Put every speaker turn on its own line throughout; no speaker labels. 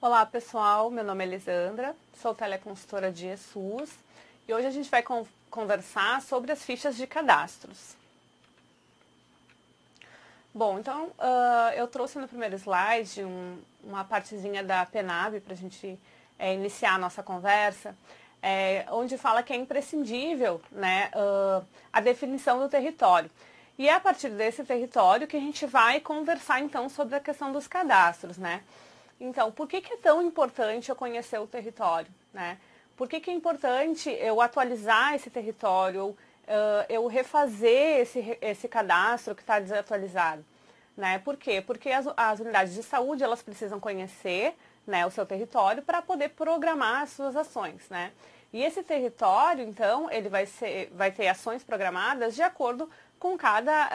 Olá pessoal, meu nome é Elisandra, sou teleconsultora de ESUS e hoje a gente vai conversar sobre as fichas de cadastros. Bom, então eu trouxe no primeiro slide uma partezinha da PENAB para a gente iniciar a nossa conversa, onde fala que é imprescindível, né, a definição do território. E é a partir desse território que a gente vai conversar então sobre a questão dos cadastros, né? Então, por que é tão importante eu conhecer o território, né? Por que é importante eu atualizar esse território, eu refazer esse cadastro que está desatualizado, né? Por quê? Porque as unidades de saúde, elas precisam conhecer, né, o seu território para poder programar as suas ações, né? E esse território, então, ele vai ter ações programadas de acordo com cada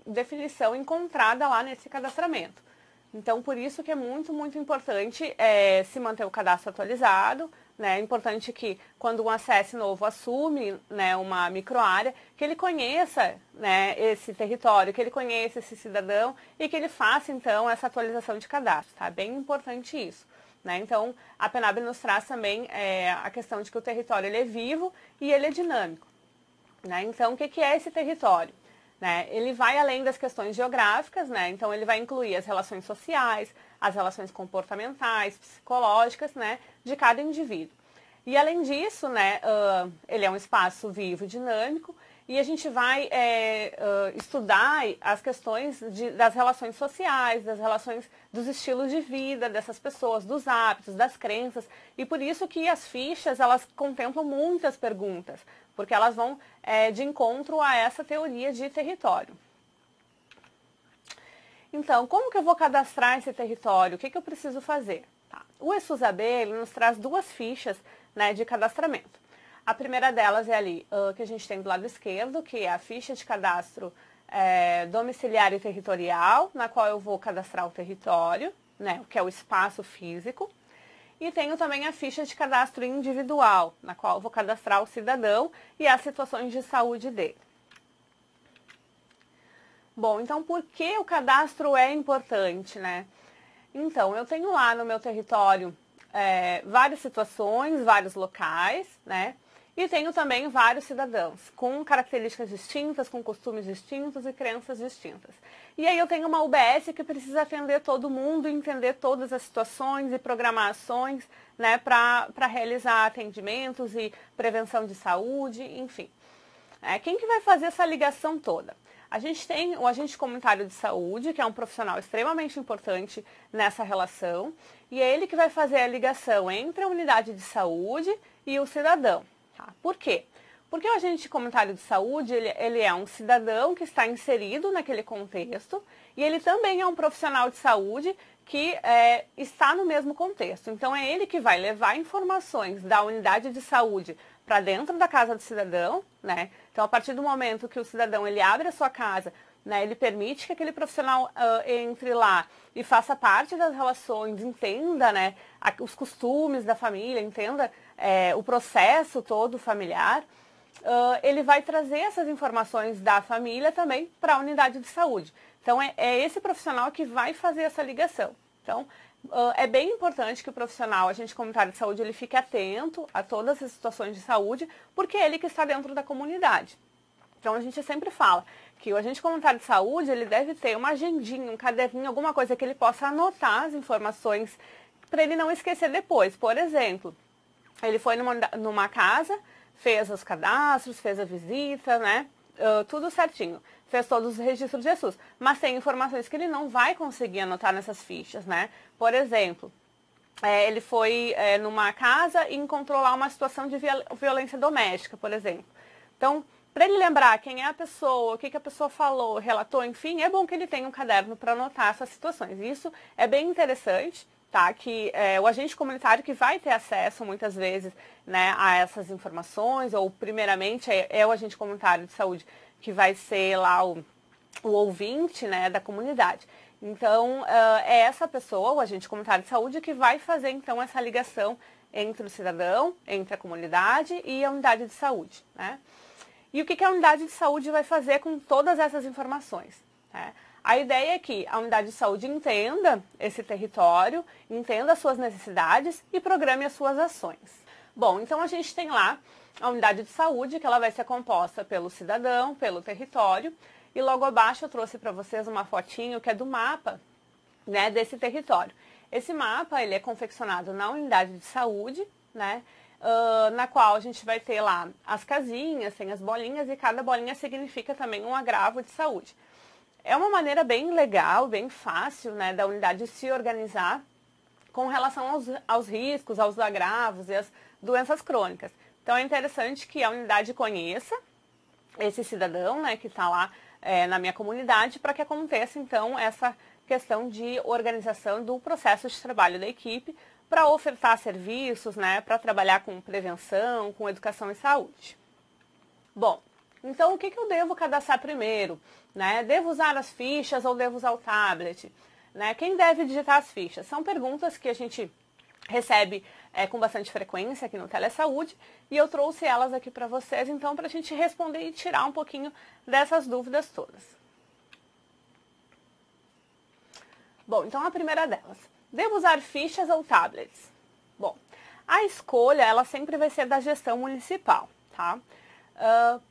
definição encontrada lá nesse cadastramento. Então, por isso que é muito, muito importante se manter o cadastro atualizado, né? É importante que quando um ACS novo assume, né, uma microárea, que ele conheça, né, esse território, que ele conheça esse cidadão e que ele faça, então, essa atualização de cadastro, tá? Bem importante isso, né? Então, a PENAB nos traz também a questão de que o território ele é vivo e ele é dinâmico, né? Então, o que é esse território? Né? Ele vai além das questões geográficas, né? Então ele vai incluir as relações sociais, as relações comportamentais, psicológicas, né, de cada indivíduo. E além disso, né, ele é um espaço vivo, dinâmico, e a gente vai estudar as questões das relações sociais, das relações dos estilos de vida dessas pessoas, dos hábitos, das crenças, e por isso que as fichas, elas contemplam muitas perguntas, porque elas vão de encontro a essa teoria de território. Então, como que eu vou cadastrar esse território? O que eu preciso fazer? Tá. O ESUS-AB, ele nos traz duas fichas, né, de cadastramento. A primeira delas é ali, que a gente tem do lado esquerdo, que é a ficha de cadastro domiciliar e territorial, na qual eu vou cadastrar o território, né, que é o espaço físico. E tenho também a ficha de cadastro individual, na qual eu vou cadastrar o cidadão e as situações de saúde dele. Bom, então por que o cadastro é importante, né? Então, eu tenho lá no meu território várias situações, vários locais, né? E tenho também vários cidadãos, com características distintas, com costumes distintos e crenças distintas. E aí eu tenho uma UBS que precisa atender todo mundo, entender todas as situações e programar ações, né, para realizar atendimentos e prevenção de saúde, enfim. Quem que vai fazer essa ligação toda? A gente tem o agente comunitário de saúde, que é um profissional extremamente importante nessa relação, e é ele que vai fazer a ligação entre a unidade de saúde e o cidadão. Tá? Por quê? Porque o agente comunitário de saúde, ele é um cidadão que está inserido naquele contexto e ele também é um profissional de saúde que está no mesmo contexto. Então, é ele que vai levar informações da unidade de saúde para dentro da casa do cidadão, né? Então, a partir do momento que o cidadão ele abre a sua casa, né, ele permite que aquele profissional entre lá e faça parte das relações, entenda, né, os costumes da família, entenda o processo todo familiar, ele vai trazer essas informações da família também para a unidade de saúde. Então, é esse profissional que vai fazer essa ligação. Então, é bem importante que o profissional, agente comunitário de saúde, ele fique atento a todas as situações de saúde, porque é ele que está dentro da comunidade. Então, a gente sempre fala que o agente comunitário de saúde, ele deve ter uma agendinha, um caderninho, alguma coisa que ele possa anotar as informações para ele não esquecer depois. Por exemplo, ele foi numa casa, fez os cadastros, fez a visita, né? Tudo certinho. Fez todos os registros de ESUS. Mas tem informações que ele não vai conseguir anotar nessas fichas, né? Por exemplo, ele foi numa casa e encontrou lá uma situação de violência doméstica, por exemplo. Então, para ele lembrar quem é a pessoa, o que a pessoa falou, relatou, enfim, é bom que ele tenha um caderno para anotar essas situações. Isso é bem interessante, tá? Que o agente comunitário que vai ter acesso, muitas vezes, né, a essas informações, ou primeiramente é o agente comunitário de saúde que vai ser lá o ouvinte, né, da comunidade. Então, é essa pessoa, o agente comunitário de saúde, que vai fazer, então, essa ligação entre o cidadão, entre a comunidade e a unidade de saúde, né? E o que a unidade de saúde vai fazer com todas essas informações? Né? A ideia é que a unidade de saúde entenda esse território, entenda as suas necessidades e programe as suas ações. Bom, então a gente tem lá a unidade de saúde, que ela vai ser composta pelo cidadão, pelo território, e logo abaixo eu trouxe para vocês uma fotinho que é do mapa, né, desse território. Esse mapa, ele é confeccionado na unidade de saúde, né, na qual a gente vai ter lá as casinhas, tem as bolinhas, e cada bolinha significa também um agravo de saúde. É uma maneira bem legal, bem fácil, né, da unidade se organizar com relação aos riscos, aos agravos e às doenças crônicas. Então é interessante que a unidade conheça esse cidadão, né, que está lá na minha comunidade, para que aconteça então essa questão de organização do processo de trabalho da equipe para ofertar serviços, né, para trabalhar com prevenção, com educação e saúde. Bom, então o que eu devo cadastrar primeiro? Né? Devo usar as fichas ou devo usar o tablet? Né? Quem deve digitar as fichas? São perguntas que a gente recebe com bastante frequência aqui no Telesaúde, e eu trouxe elas aqui para vocês, então, para a gente responder e tirar um pouquinho dessas dúvidas todas. Bom, então a primeira delas, devo usar fichas ou tablets? Bom, a escolha, ela sempre vai ser da gestão municipal, tá?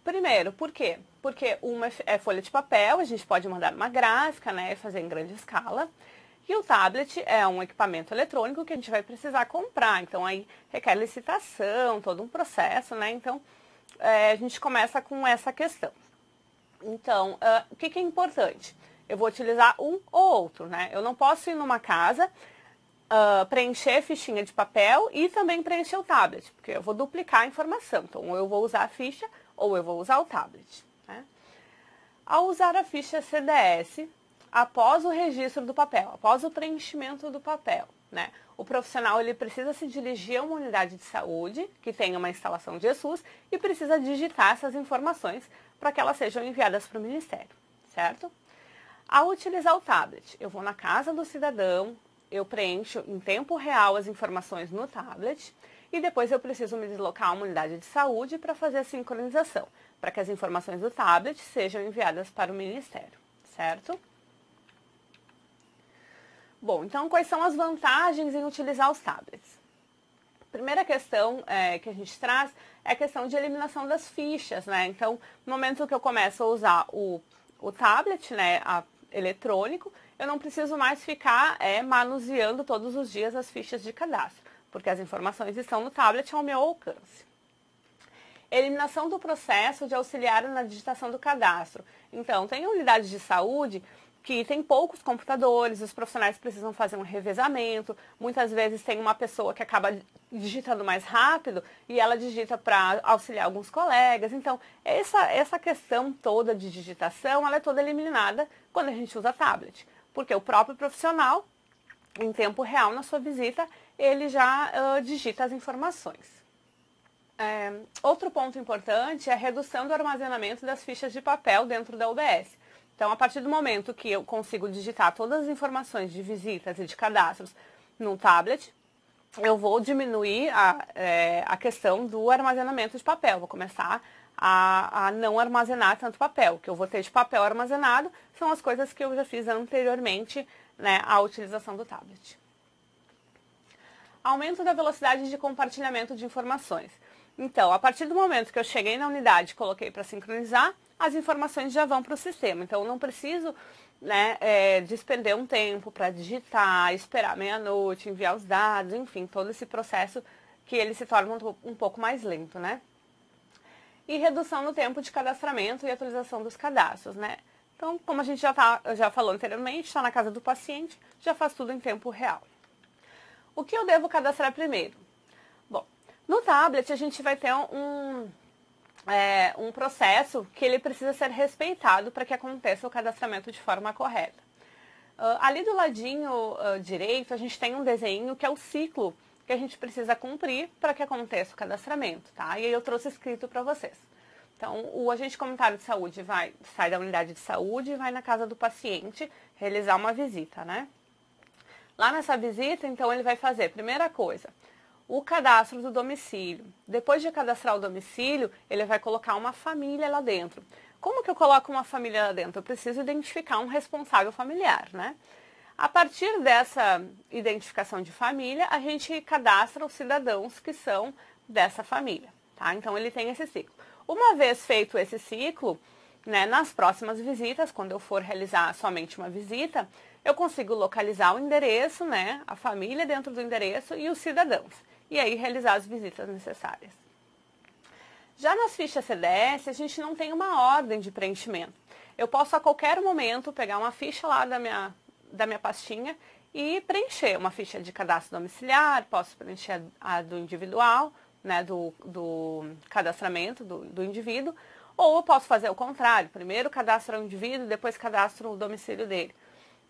Primeiro, por quê? Porque uma é folha de papel, a gente pode mandar uma gráfica, né, fazer em grande escala. E o tablet é um equipamento eletrônico que a gente vai precisar comprar, então aí requer licitação, todo um processo, né? Então, a gente começa com essa questão. Então, o que é importante? Eu vou utilizar um ou outro, né? Eu não posso ir numa casa, preencher fichinha de papel e também preencher o tablet, porque eu vou duplicar a informação. Então, ou eu vou usar a ficha ou eu vou usar o tablet, né? Ao usar a ficha CDS, após o registro do papel, após o preenchimento do papel, né, o profissional ele precisa se dirigir a uma unidade de saúde que tenha uma instalação de ESUS e precisa digitar essas informações para que elas sejam enviadas para o Ministério, certo? Ao utilizar o tablet, eu vou na casa do cidadão, eu preencho em tempo real as informações no tablet e depois eu preciso me deslocar a uma unidade de saúde para fazer a sincronização, para que as informações do tablet sejam enviadas para o Ministério, certo? Bom, então quais são as vantagens em utilizar os tablets? Primeira questão que a gente traz é a questão de eliminação das fichas, né? Então, no momento que eu começo a usar o tablet, né, eletrônico, eu não preciso mais ficar manuseando todos os dias as fichas de cadastro, porque as informações estão no tablet ao meu alcance. Eliminação do processo de auxiliar na digitação do cadastro. Então, tem unidades de saúde que tem poucos computadores, os profissionais precisam fazer um revezamento, muitas vezes tem uma pessoa que acaba digitando mais rápido e ela digita para auxiliar alguns colegas. Então, essa questão toda de digitação, ela é toda eliminada quando a gente usa tablet, porque o próprio profissional, em tempo real, na sua visita, ele já digita as informações. Outro ponto importante é a redução do armazenamento das fichas de papel dentro da UBS. Então, a partir do momento que eu consigo digitar todas as informações de visitas e de cadastros no tablet, eu vou diminuir a questão do armazenamento de papel. Vou começar a não armazenar tanto papel. O que eu vou ter de papel armazenado são as coisas que eu já fiz anteriormente, né, à utilização do tablet. Aumento da velocidade de compartilhamento de informações. Então, a partir do momento que eu cheguei na unidade e coloquei para sincronizar, as informações já vão para o sistema. Então, eu não preciso, né, despender um tempo para digitar, esperar meia-noite, enviar os dados, enfim, todo esse processo que ele se torna um pouco mais lento, né? E redução no tempo de cadastramento e atualização dos cadastros, né? Então, como a gente já falou anteriormente, está na casa do paciente, já faz tudo em tempo real. O que eu devo cadastrar primeiro? Bom, no tablet a gente vai ter um processo que ele precisa ser respeitado para que aconteça o cadastramento de forma correta. Ali do ladinho direito, a gente tem um desenho que é o ciclo que a gente precisa cumprir para que aconteça o cadastramento, tá? E aí eu trouxe escrito para vocês. Então, o agente comunitário de saúde sai da unidade de saúde e vai na casa do paciente realizar uma visita, né? Lá nessa visita, então, ele vai fazer, primeira coisa, o cadastro do domicílio. Depois de cadastrar o domicílio, ele vai colocar uma família lá dentro. como que eu coloco uma família lá dentro? Eu preciso identificar um responsável familiar, né? A partir dessa identificação de família, a gente cadastra os cidadãos que são dessa família, tá? Então, ele tem esse ciclo. Uma vez feito esse ciclo, né, nas próximas visitas, quando eu for realizar somente uma visita, eu consigo localizar o endereço, né, a família dentro do endereço e os cidadãos. E aí, realizar as visitas necessárias. Já nas fichas CDS, a gente não tem uma ordem de preenchimento. Eu posso a qualquer momento pegar uma ficha lá da minha pastinha e preencher uma ficha de cadastro domiciliar, posso preencher a do individual, né, do cadastramento do indivíduo, ou eu posso fazer o contrário, primeiro cadastro o indivíduo, depois cadastro o domicílio dele.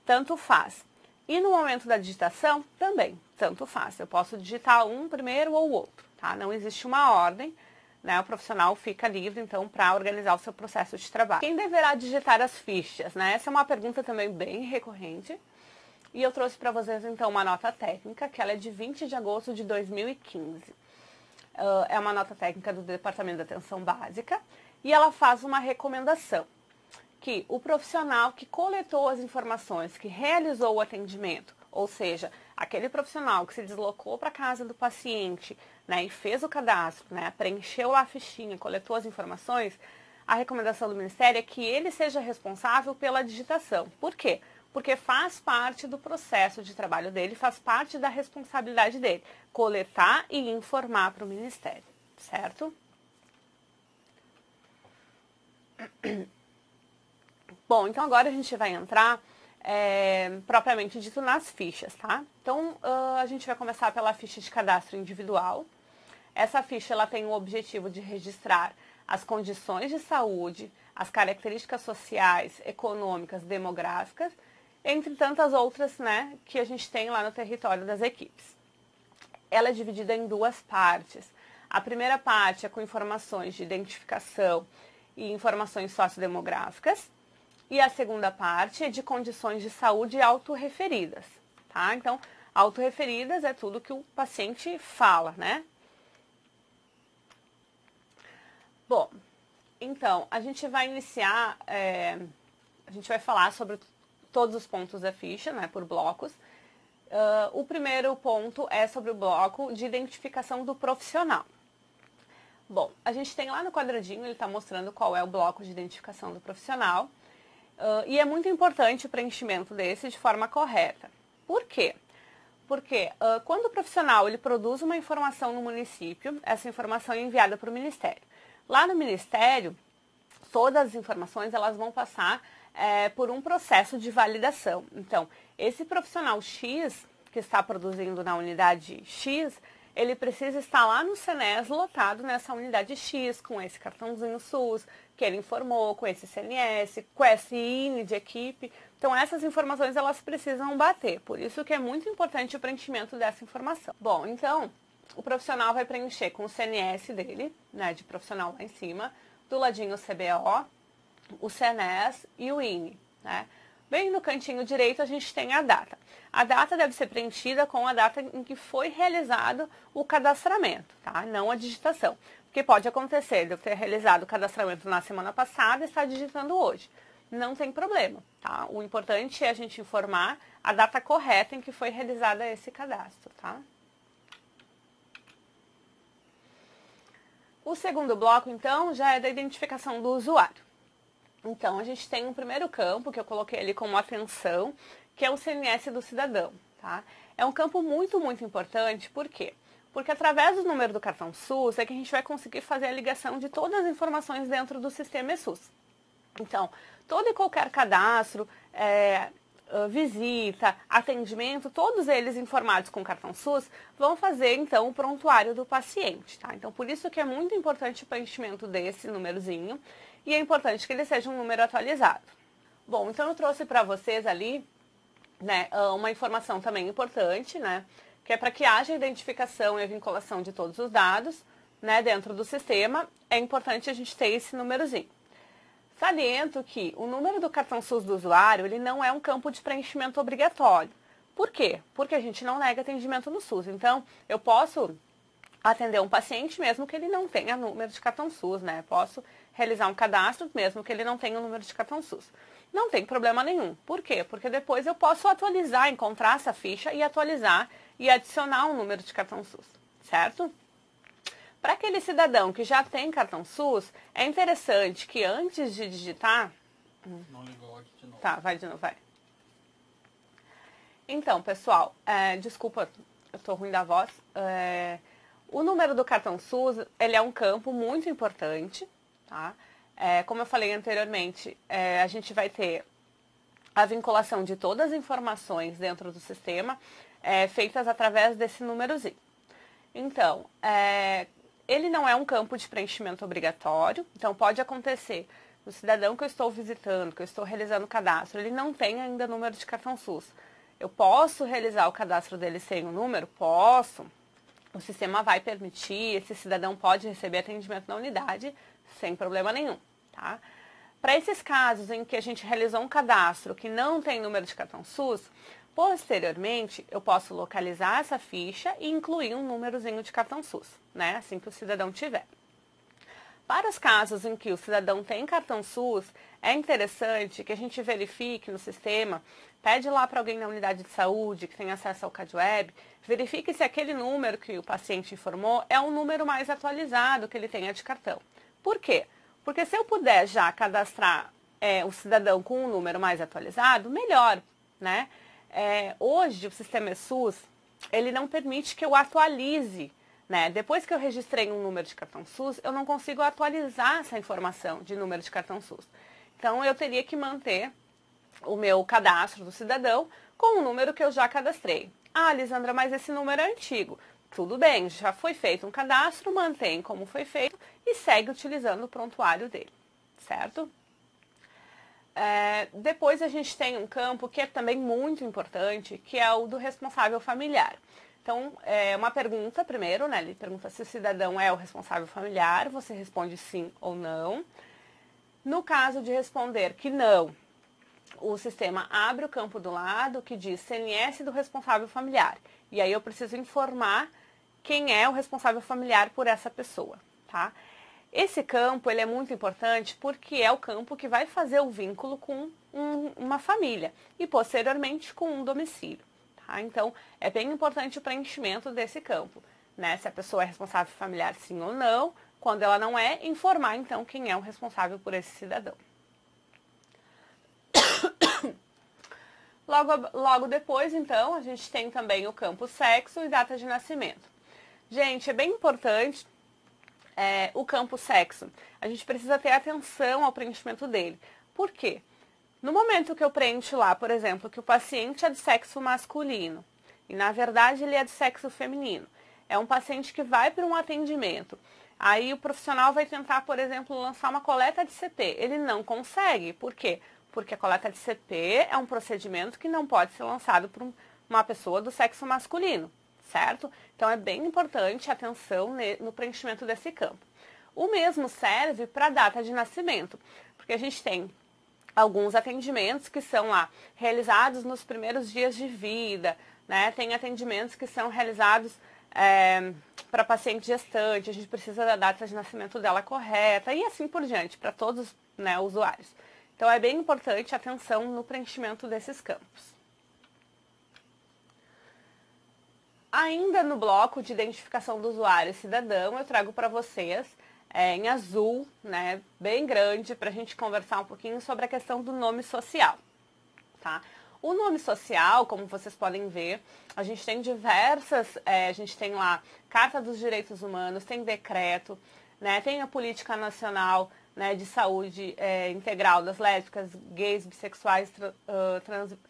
Tanto faz. E no momento da digitação, também, tanto faz. Eu posso digitar um primeiro ou o outro, tá? Não existe uma ordem, né? O profissional fica livre, então, para organizar o seu processo de trabalho. Quem deverá digitar as fichas, né? Essa é uma pergunta também bem recorrente. E eu trouxe para vocês, então, uma nota técnica, que ela é de 20 de agosto de 2015. É uma nota técnica do Departamento de Atenção Básica e ela faz uma recomendação que o profissional que coletou as informações, que realizou o atendimento, ou seja, aquele profissional que se deslocou para a casa do paciente, né, e fez o cadastro, né, preencheu lá a fichinha, coletou as informações, a recomendação do Ministério é que ele seja responsável pela digitação. Por quê? Porque faz parte do processo de trabalho dele, faz parte da responsabilidade dele, coletar e informar para o Ministério, certo? Bom, então agora a gente vai entrar propriamente dito nas fichas, tá? Então, a gente vai começar pela ficha de cadastro individual. Essa ficha ela tem o objetivo de registrar as condições de saúde, as características sociais, econômicas, demográficas, entre tantas outras, né, que a gente tem lá no território das equipes. Ela é dividida em duas partes. A primeira parte é com informações de identificação e informações sociodemográficas, e a segunda parte é de condições de saúde autorreferidas, tá? Então, autorreferidas é tudo que o paciente fala, né? Bom, então, a gente vai iniciar, a gente vai falar sobre todos os pontos da ficha, né, por blocos. O primeiro ponto é sobre o bloco de identificação do profissional. Bom, a gente tem lá no quadradinho, ele está mostrando qual é o bloco de identificação do profissional. E é muito importante o preenchimento desse de forma correta. Por quê? Porque quando o profissional ele produz uma informação no município, essa informação é enviada para o Ministério. Lá no Ministério, todas as informações elas vão passar por um processo de validação. Então, esse profissional X, que está produzindo na unidade X, ele precisa estar lá no CNES lotado nessa unidade X, com esse cartãozinho SUS, que ele informou, com esse CNS, com esse INE de equipe. Então, essas informações, elas precisam bater. Por isso que é muito importante o preenchimento dessa informação. Bom, então, o profissional vai preencher com o CNS dele, né, de profissional lá em cima, do ladinho o CBO, o CNES e o INE, né? Bem no cantinho direito a gente tem a data. A data deve ser preenchida com a data em que foi realizado o cadastramento, tá? Não a digitação. Porque pode acontecer de eu ter realizado o cadastramento na semana passada e estar digitando hoje. Não tem problema, tá? O importante é a gente informar a data correta em que foi realizada esse cadastro, tá? O segundo bloco, então, já é da identificação do usuário. Então, a gente tem um primeiro campo, que eu coloquei ali como atenção, que é o CNS do cidadão, tá? É um campo muito, muito importante, por quê? Porque através do número do cartão SUS é que a gente vai conseguir fazer a ligação de todas as informações dentro do sistema eSUS. Então, todo e qualquer cadastro, visita, atendimento, todos eles informados com o cartão SUS, vão fazer, então, o prontuário do paciente, tá? Então, por isso que é muito importante o preenchimento desse númerozinho, e é importante que ele seja um número atualizado. Bom, então eu trouxe para vocês ali, né, uma informação também importante, né, que é para que haja identificação e a vinculação de todos os dados, né, dentro do sistema, é importante a gente ter esse númerozinho. Saliento que o número do cartão SUS do usuário, ele não é um campo de preenchimento obrigatório. Por quê? Porque a gente não nega atendimento no SUS. Então, eu posso atender um paciente mesmo que ele não tenha número de cartão SUS, né? Posso realizar um cadastro mesmo que ele não tenha o número de cartão SUS. Não tem problema nenhum. Por quê? Porque depois eu posso atualizar, encontrar essa ficha e atualizar e adicionar um número de cartão SUS, certo? Para aquele cidadão que já tem cartão SUS, é interessante que antes de digitar...
Não ligou aqui de novo.
Tá, vai de novo, vai. Então, pessoal, desculpa, eu tô ruim da voz. O número do cartão SUS, ele é um campo muito importante, tá? Como eu falei anteriormente, a gente vai ter a vinculação de todas as informações dentro do sistema, feitas através desse númerozinho. Então, ele não é um campo de preenchimento obrigatório, então pode acontecer, o cidadão que eu estou visitando, que eu estou realizando o cadastro, ele não tem ainda número de cartão SUS. Eu posso realizar o cadastro dele sem o número? Posso. O sistema vai permitir, esse cidadão pode receber atendimento na unidade sem problema nenhum, tá? Para esses casos em que a gente realizou um cadastro que não tem número de cartão SUS, posteriormente eu posso localizar essa ficha e incluir um númerozinho de cartão SUS, né? Assim que o cidadão tiver. Para os casos em que o cidadão tem cartão SUS, é interessante que a gente verifique no sistema, pede lá para alguém na unidade de saúde que tem acesso ao CadWeb, verifique se aquele número que o paciente informou é um número mais atualizado que ele tenha de cartão. Por quê? Porque se eu puder já cadastrar o cidadão com um número mais atualizado, melhor, né? Hoje o sistema SUS, ele não permite que eu atualize, né? Depois que eu registrei um número de cartão SUS, eu não consigo atualizar essa informação de número de cartão SUS. Então, eu teria que manter o meu cadastro do cidadão com o número que eu já cadastrei. Ah, Lisandra, mas esse número é antigo. Tudo bem, já foi feito um cadastro, mantém como foi feito e segue utilizando o prontuário dele, certo? Depois a gente tem um campo que é também muito importante, que é o do responsável familiar. Então, uma pergunta primeiro, né? Ele pergunta se o cidadão é o responsável familiar, você responde sim ou não. No caso de responder que não, o sistema abre o campo do lado que diz CNS do responsável familiar. E aí eu preciso informar quem é o responsável familiar por essa pessoa, tá? Esse campo, ele é muito importante porque é o campo que vai fazer o vínculo com uma família e posteriormente com um domicílio. Tá? Então, é bem importante o preenchimento desse campo, né? Se a pessoa é responsável familiar sim ou não, quando ela não é, informar então quem é o responsável por esse cidadão. Logo depois, então, a gente tem também o campo sexo e data de nascimento. Gente, é bem importante o campo sexo. A gente precisa ter atenção ao preenchimento dele. Por quê? No momento que eu preencho lá, por exemplo, que o paciente é de sexo masculino e na verdade ele é de sexo feminino, é um paciente que vai para um atendimento, aí o profissional vai tentar, por exemplo, lançar uma coleta de CP. Ele não consegue. Por quê? Porque a coleta de CP é um procedimento que não pode ser lançado por uma pessoa do sexo masculino, certo? Então é bem importante a atenção no preenchimento desse campo. O mesmo serve para a data de nascimento, porque a gente tem alguns atendimentos que são lá realizados nos primeiros dias de vida, né? Tem atendimentos que são realizados para paciente gestante, a gente precisa da data de nascimento dela correta e assim por diante, para todos, né, usuários. Então é bem importante a atenção no preenchimento desses campos. Ainda no bloco de identificação do usuário e cidadão, eu trago para vocês em azul, né, bem grande, para a gente conversar um pouquinho sobre a questão do nome social, tá? O nome social, como vocês podem ver, a gente tem diversas, a gente tem lá Carta dos Direitos Humanos, tem decreto, né, tem a Política Nacional, né, de Saúde Integral das lésbicas, gays, bissexuais,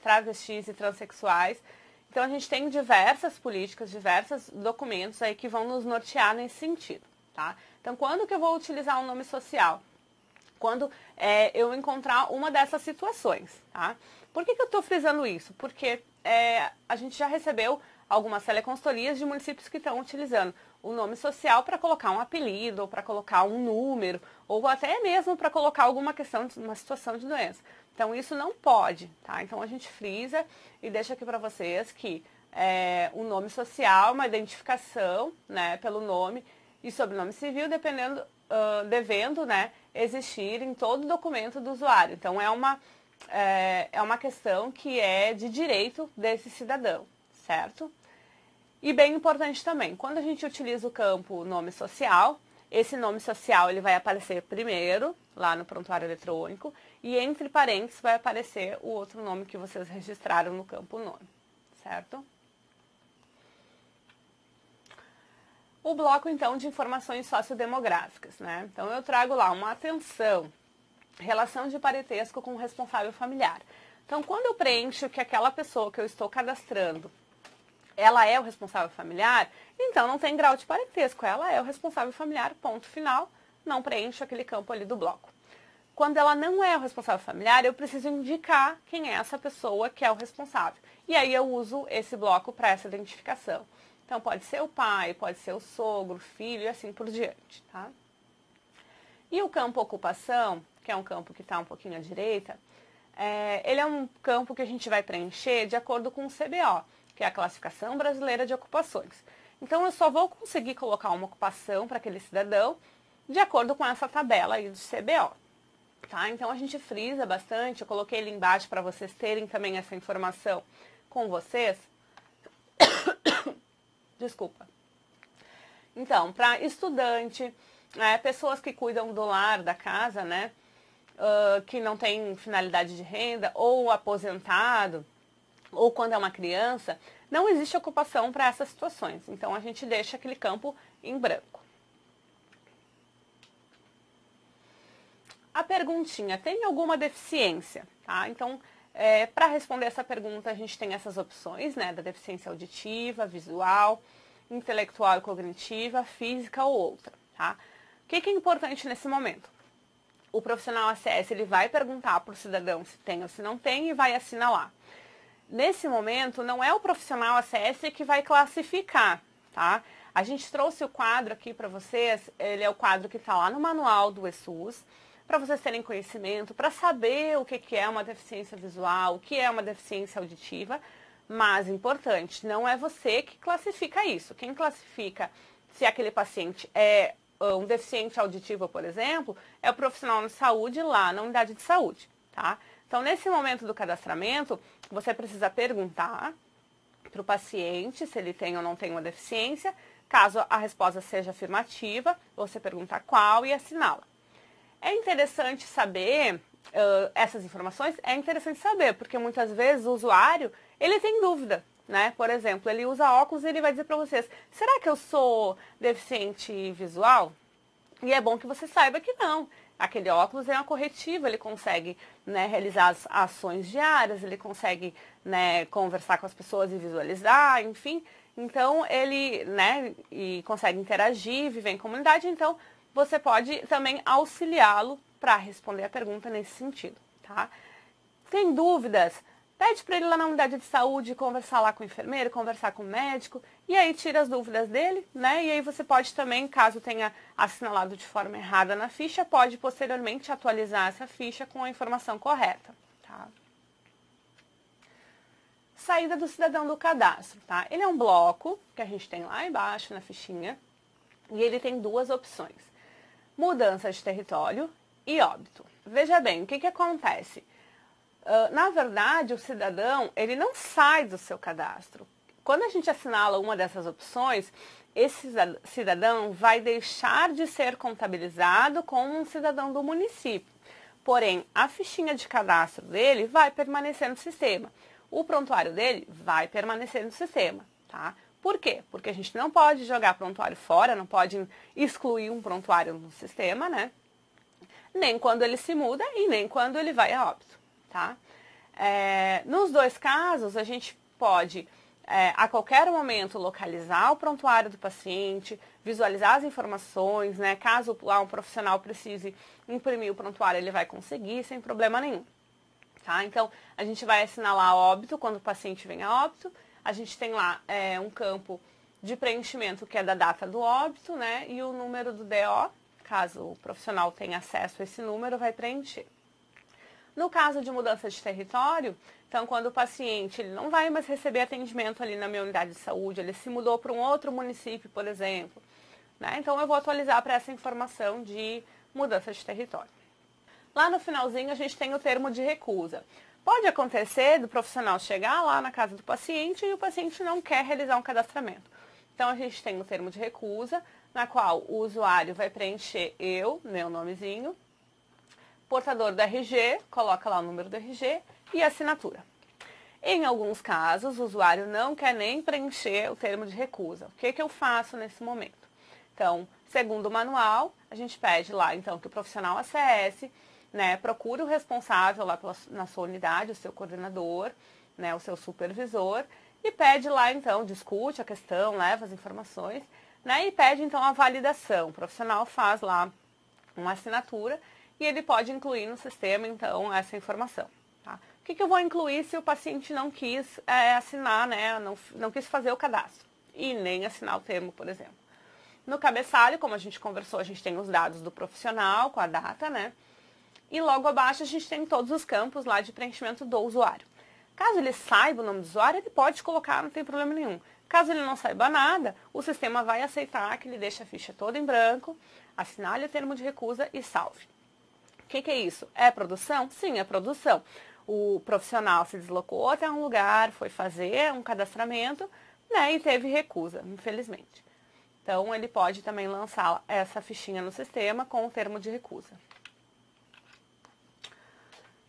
travestis e transexuais. Então a gente tem diversas políticas, diversos documentos aí que vão nos nortear nesse sentido, tá? Então, quando que eu vou utilizar um nome social? Quando eu encontrar uma dessas situações, tá? Por que eu estou frisando isso? Porque a gente já recebeu algumas teleconsultorias de municípios que estão utilizando o nome social para colocar um apelido, ou para colocar um número, ou até mesmo para colocar alguma questão, uma situação de doença. Então, isso não pode, tá? Então, a gente frisa e deixa aqui para vocês que um nome social, uma identificação, né, pelo nome e sobrenome civil, devendo, né, existir em todo documento do usuário. Então, é uma questão que é de direito desse cidadão, certo? E bem importante também, quando a gente utiliza o campo nome social, esse nome social ele vai aparecer primeiro, lá no prontuário eletrônico, e entre parênteses vai aparecer o outro nome que vocês registraram no campo nome, certo? O bloco, então, de informações sociodemográficas, né? Então, eu trago lá uma atenção, relação de parentesco com o responsável familiar. Então, quando eu preencho que aquela pessoa que eu estou cadastrando, ela é o responsável familiar, então não tem grau de parentesco, ela é o responsável familiar, ponto final, não preencho aquele campo ali do bloco. Quando ela não é o responsável familiar, eu preciso indicar quem é essa pessoa que é o responsável. E aí eu uso esse bloco para essa identificação. Então, pode ser o pai, pode ser o sogro, o filho e assim por diante, tá? E o campo ocupação, que é um campo que está um pouquinho à direita, ele é um campo que a gente vai preencher de acordo com o CBO, que é a Classificação Brasileira de Ocupações. Então, eu só vou conseguir colocar uma ocupação para aquele cidadão de acordo com essa tabela aí do CBO. Tá? Então, a gente frisa bastante, eu coloquei ali embaixo para vocês terem também essa informação com vocês. Desculpa. Então, para estudante, pessoas que cuidam do lar, da casa, né, que não tem finalidade de renda, ou aposentado, ou quando é uma criança, não existe ocupação para essas situações. Então, a gente deixa aquele campo em branco. A perguntinha, tem alguma deficiência? Tá? Então, para responder essa pergunta, a gente tem essas opções, né, da deficiência auditiva, visual, intelectual e cognitiva, física ou outra. Tá? O que é importante nesse momento? O profissional ACS ele vai perguntar para o cidadão se tem ou se não tem e vai assinalar. Nesse momento, não é o profissional ACS que vai classificar, tá? A gente trouxe o quadro aqui para vocês, ele é o quadro que está lá no manual do ESUS, para vocês terem conhecimento, para saber o que é uma deficiência visual, o que é uma deficiência auditiva, mas importante, não é você que classifica isso. Quem classifica se aquele paciente é um deficiente auditivo, por exemplo, é o profissional de saúde lá na unidade de saúde, tá? Então, nesse momento do cadastramento, você precisa perguntar para o paciente se ele tem ou não tem uma deficiência. Caso a resposta seja afirmativa, você pergunta qual e assinala. É interessante saber essas informações, porque muitas vezes o usuário, ele tem dúvida, né? Por exemplo, ele usa óculos e ele vai dizer para vocês, será que eu sou deficiente visual? E é bom que você saiba que não. Aquele óculos é uma corretiva, ele consegue, né, realizar as ações diárias, ele consegue, né, conversar com as pessoas e visualizar, enfim. Então, ele, né, e consegue interagir, viver em comunidade. Então, você pode também auxiliá-lo para responder a pergunta nesse sentido, tá? Tem dúvidas? Pede para ele lá na unidade de saúde conversar lá com o enfermeiro, conversar com o médico, e aí tira as dúvidas dele, né? E aí você pode também, caso tenha assinalado de forma errada na ficha, pode posteriormente atualizar essa ficha com a informação correta, tá? Saída do cidadão do cadastro, tá? Ele é um bloco que a gente tem lá embaixo na fichinha, e ele tem duas opções: mudança de território e óbito. Veja bem, o que acontece? Na verdade, o cidadão, ele não sai do seu cadastro. Quando a gente assinala uma dessas opções, esse cidadão vai deixar de ser contabilizado como um cidadão do município. Porém, a fichinha de cadastro dele vai permanecer no sistema. O prontuário dele vai permanecer no sistema, tá? Por quê? Porque a gente não pode jogar prontuário fora, não pode excluir um prontuário no sistema, né? Nem quando ele se muda e nem quando ele vai a óbito. Tá? Nos dois casos, a gente pode, a qualquer momento, localizar o prontuário do paciente, visualizar as informações, né? Caso lá um profissional precise imprimir o prontuário, ele vai conseguir sem problema nenhum. Tá? Então, a gente vai assinalar óbito quando o paciente vem a óbito. A gente tem lá um campo de preenchimento que é da data do óbito, né? E o número do DO, caso o profissional tenha acesso a esse número, vai preencher. No caso de mudança de território, então quando o paciente ele não vai mais receber atendimento ali na minha unidade de saúde, ele se mudou para um outro município, por exemplo, né? Então eu vou atualizar para essa informação de mudança de território. Lá no finalzinho a gente tem o termo de recusa. Pode acontecer do profissional chegar lá na casa do paciente e o paciente não quer realizar um cadastramento. Então a gente tem o termo de recusa, na qual o usuário vai preencher meu nomezinho, portador do RG, coloca lá o número do RG e assinatura. Em alguns casos, o usuário não quer nem preencher o termo de recusa. O que eu faço nesse momento? Então, segundo o manual, a gente pede lá então que o profissional acesse, né, procure o responsável lá na sua unidade, o seu coordenador, né, o seu supervisor, e pede lá então, discute a questão, leva as informações, né, e pede então a validação. O profissional faz lá uma assinatura e ele pode incluir no sistema então essa informação. Tá? O que eu vou incluir se o paciente não quis assinar, né, não quis fazer o cadastro e nem assinar o termo, por exemplo? No cabeçalho, como a gente conversou, a gente tem os dados do profissional com a data, né? E logo abaixo a gente tem todos os campos lá de preenchimento do usuário. Caso ele saiba o nome do usuário, ele pode colocar, não tem problema nenhum. Caso ele não saiba nada, o sistema vai aceitar que ele deixe a ficha toda em branco, assinale o termo de recusa e salve. O que é isso? É produção? Sim, é produção. O profissional se deslocou até um lugar, foi fazer um cadastramento, né, e teve recusa, infelizmente. Então, ele pode também lançar essa fichinha no sistema com o termo de recusa.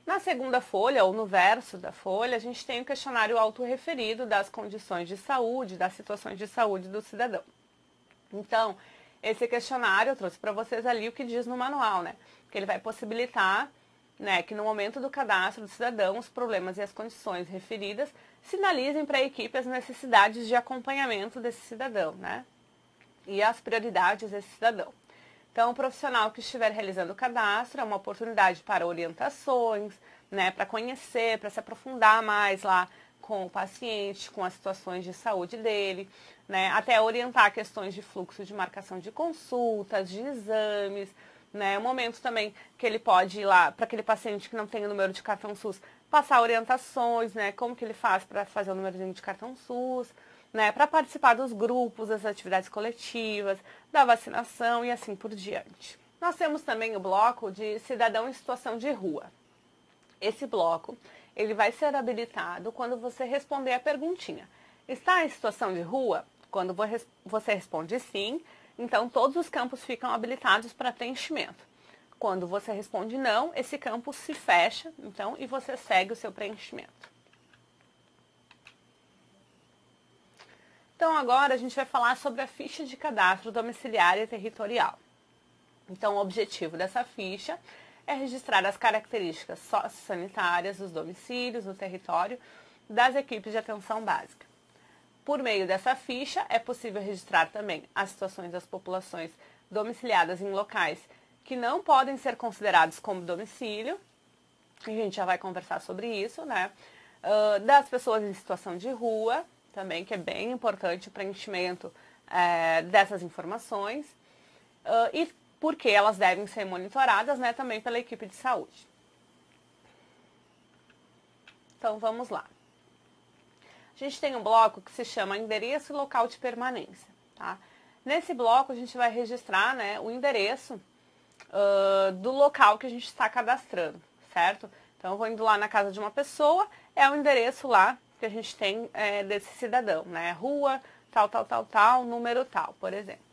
Na segunda folha, ou no verso da folha, a gente tem o questionário autorreferido das condições de saúde, das situações de saúde do cidadão. Então, esse questionário eu trouxe para vocês ali o que diz no manual, né? Que ele vai possibilitar, né, que no momento do cadastro do cidadão, os problemas e as condições referidas sinalizem para a equipe as necessidades de acompanhamento desse cidadão, né? E as prioridades desse cidadão. Então, o profissional que estiver realizando o cadastro é uma oportunidade para orientações, né, para conhecer, para se aprofundar mais lá com o paciente, com as situações de saúde dele, né, até orientar questões de fluxo de marcação de consultas, de exames, né, o momento também que ele pode ir lá para aquele paciente que não tem o número de cartão SUS, passar orientações, né, como que ele faz para fazer o númerozinho de cartão SUS, né, para participar dos grupos, das atividades coletivas, da vacinação e assim por diante. Nós temos também o bloco de cidadão em situação de rua. Esse bloco, ele vai ser habilitado quando você responder a perguntinha. Está em situação de rua? Quando você responde sim, então todos os campos ficam habilitados para preenchimento. Quando você responde não, esse campo se fecha, então, e você segue o seu preenchimento. Então, agora a gente vai falar sobre a ficha de cadastro domiciliar e territorial. Então, o objetivo dessa ficha é registrar as características sociossanitárias dos domicílios, do território, das equipes de atenção básica. Por meio dessa ficha, é possível registrar também as situações das populações domiciliadas em locais que não podem ser considerados como domicílio, a gente já vai conversar sobre isso, né? Das pessoas em situação de rua, também, que é bem importante o preenchimento dessas informações, e porque elas devem ser monitoradas, né, também pela equipe de saúde. Então, vamos lá. A gente tem um bloco que se chama endereço e local de permanência, tá? Nesse bloco, a gente vai registrar, né, o endereço do local que a gente está cadastrando, certo? Então, eu vou indo lá na casa de uma pessoa, é o endereço lá que a gente tem desse cidadão, né? Rua, tal, número tal, por exemplo.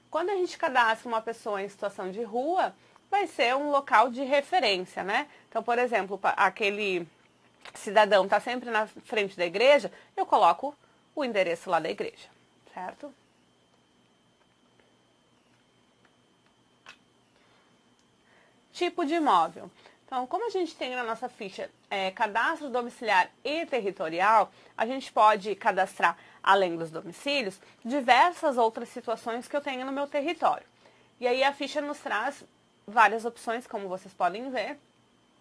Quando a gente cadastra uma pessoa em situação de rua, vai ser um local de referência, né? Então, por exemplo, aquele cidadão está sempre na frente da igreja, eu coloco o endereço lá da igreja, certo? Tipo de imóvel. Então, como a gente tem na nossa ficha cadastro domiciliar e territorial, a gente pode cadastrar, além dos domicílios, diversas outras situações que eu tenho no meu território. E aí a ficha nos traz várias opções, como vocês podem ver.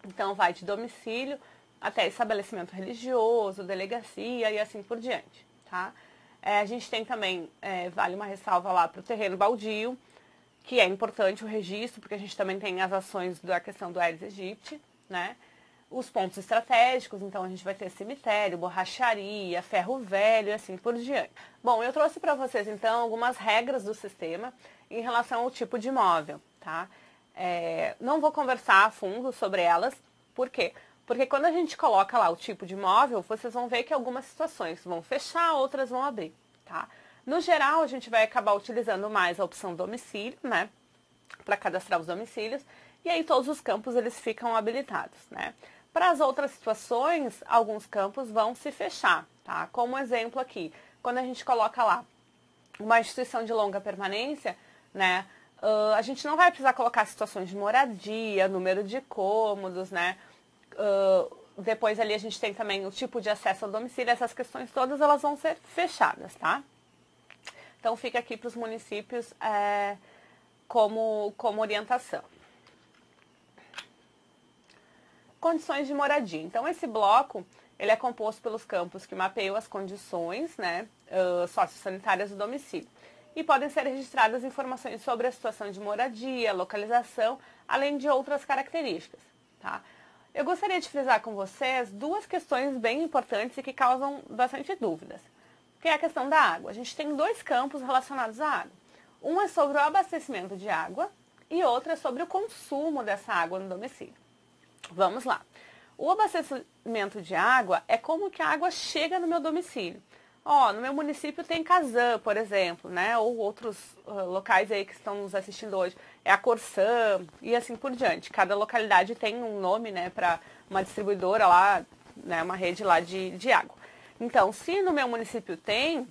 Então, vai de domicílio até estabelecimento religioso, delegacia e assim por diante, tá? A gente tem também, vale uma ressalva lá para o terreno baldio, que é importante o registro, porque a gente também tem as ações da questão do Aedes aegypti, né? os pontos estratégicos, então a gente vai ter cemitério, borracharia, ferro velho e assim por diante. Bom, eu trouxe para vocês então algumas regras do sistema em relação ao tipo de imóvel, tá? Não vou conversar a fundo sobre elas, por quê? Porque quando a gente coloca lá o tipo de imóvel, vocês vão ver que algumas situações vão fechar, outras vão abrir, tá? No geral, a gente vai acabar utilizando mais a opção domicílio, né? Para cadastrar os domicílios, e aí todos os campos eles ficam habilitados, né? Para as outras situações, alguns campos vão se fechar, tá? Como exemplo aqui, quando a gente coloca lá uma instituição de longa permanência, né? A gente não vai precisar colocar situações de moradia, número de cômodos, né? Depois ali a gente tem também o tipo de acesso ao domicílio, essas questões todas elas vão ser fechadas, tá? Então fica aqui para os municípios como orientação. Condições de moradia. Então, esse bloco, ele é composto pelos campos que mapeiam as condições, né, sociossanitárias do domicílio. E podem ser registradas informações sobre a situação de moradia, localização, além de outras características, tá? Eu gostaria de frisar com vocês duas questões bem importantes e que causam bastante dúvidas, que é a questão da água. A gente tem dois campos relacionados à água. Um é sobre o abastecimento de água e outro é sobre o consumo dessa água no domicílio. Vamos lá. O abastecimento de água é como que a água chega no meu domicílio. No meu município tem Casan, por exemplo, né? Ou outros locais aí que estão nos assistindo hoje. É a Corsã e assim por diante. Cada localidade tem um nome, né? Para uma distribuidora lá, né? Uma rede lá de água. Então, se no meu município tem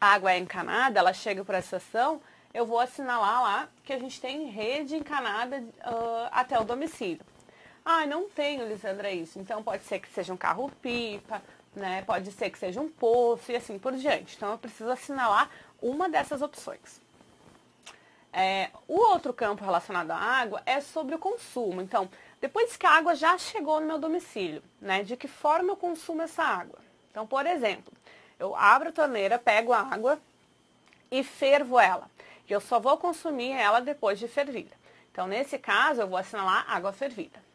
água encanada, ela chega para a estação, eu vou assinalar lá que a gente tem rede encanada até o domicílio. Não tenho, Lisandra, isso. Então, pode ser que seja um carro-pipa, né? Pode ser que seja um poço e assim por diante. Então, eu preciso assinalar uma dessas opções. O outro campo relacionado à água é sobre o consumo. Então, depois que a água já chegou no meu domicílio, né? De que forma eu consumo essa água? Então, por exemplo, eu abro a torneira, pego a água e fervo ela. E eu só vou consumir ela depois de fervida. Então, nesse caso, eu vou assinalar água fervida.